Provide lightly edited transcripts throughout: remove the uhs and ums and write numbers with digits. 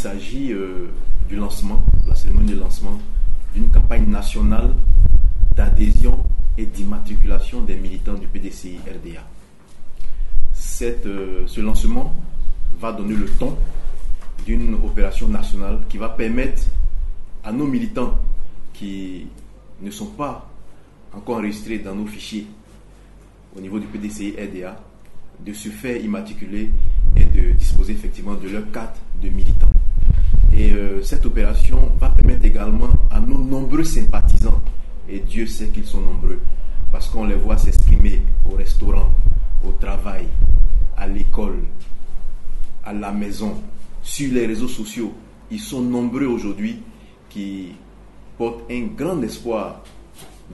s'agit du lancement, la cérémonie de lancement d'une campagne nationale d'adhésion et d'immatriculation des militants du PDCI RDA. Ce lancement va donner le ton d'une opération nationale qui va permettre à nos militants qui ne sont pas encore enregistrés dans nos fichiers au niveau du PDCI RDA de se faire immatriculer et de disposer effectivement de leur carte de militant. Et cette opération va permettre également à nos nombreux sympathisants, et Dieu sait qu'ils sont nombreux, parce qu'on les voit s'exprimer au restaurant, au travail, à l'école, à la maison, sur les réseaux sociaux. Ils sont nombreux aujourd'hui qui portent un grand espoir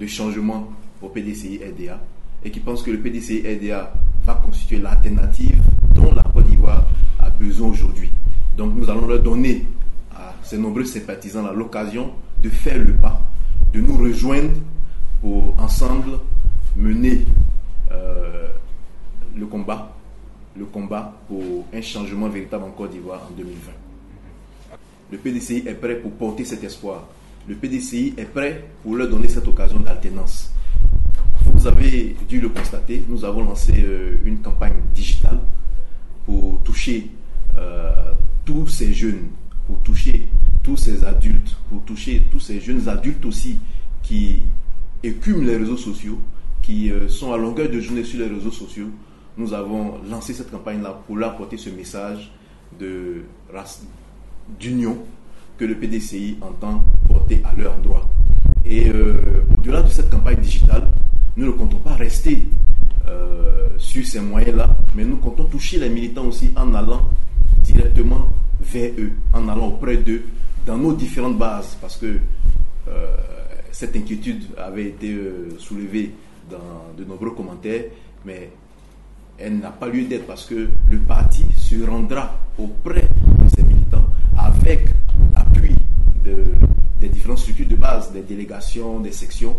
de changement au PDCI RDA et qui pensent que le PDCI RDA va constituer l'alternative dont la Côte d'Ivoire a besoin aujourd'hui. Donc nous allons leur donner à ces nombreux sympathisants l'occasion de faire le pas, de nous rejoindre pour ensemble mener le combat pour un changement véritable en Côte d'Ivoire en 2020. Le PDCI est prêt pour porter cet espoir. Le PDCI est prêt pour leur donner cette occasion d'alternance. Vous avez dû le constater, nous avons lancé une campagne digitale pour toucher tous ces jeunes, pour toucher tous ces adultes, pour toucher tous ces jeunes adultes aussi qui écument les réseaux sociaux, qui sont à longueur de journée sur les réseaux sociaux. Nous avons lancé cette campagne-là pour leur apporter ce message d'union que le PDCI entend porter à leur endroit. Et au-delà de cette campagne digitale, nous ne comptons pas rester sur ces moyens-là, mais nous comptons toucher les militants aussi en allant directement vers eux, en allant auprès d'eux, dans nos différentes bases, parce que cette inquiétude avait été soulevée dans de nombreux commentaires, mais elle n'a pas lieu d'être parce que le parti se rendra auprès de ces militants avec l'appui des différentes structures de base, des délégations, des sections,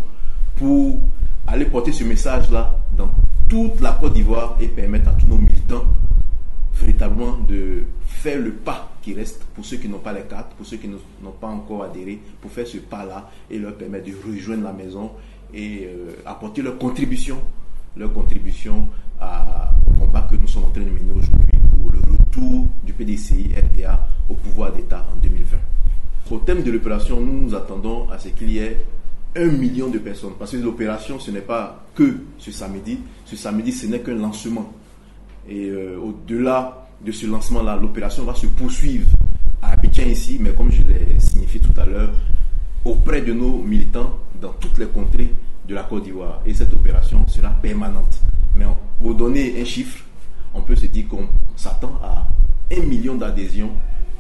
pour aller porter ce message-là dans toute la Côte d'Ivoire et permettre à tous nos militants véritablement de faire le pas qui reste pour ceux qui n'ont pas les cartes, pour ceux qui n'ont pas encore adhéré, pour faire ce pas-là et leur permettre de rejoindre la maison et apporter leur contribution au combat que nous sommes en train de mener aujourd'hui pour le retour du PDCI RDA au pouvoir d'État en 2020. Au thème de l'opération, nous nous attendons à ce qu'il y ait 1 million de personnes, parce que l'opération, ce n'est pas que ce samedi. Ce samedi, ce n'est qu'un lancement. Et au-delà de ce lancement-là, l'opération va se poursuivre à Abidjan ici, mais comme je l'ai signifié tout à l'heure, auprès de nos militants dans toutes les contrées de la Côte d'Ivoire. Et cette opération sera permanente. Mais pour donner un chiffre, on peut se dire qu'on s'attend à 1 million d'adhésions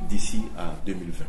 d'ici à 2020.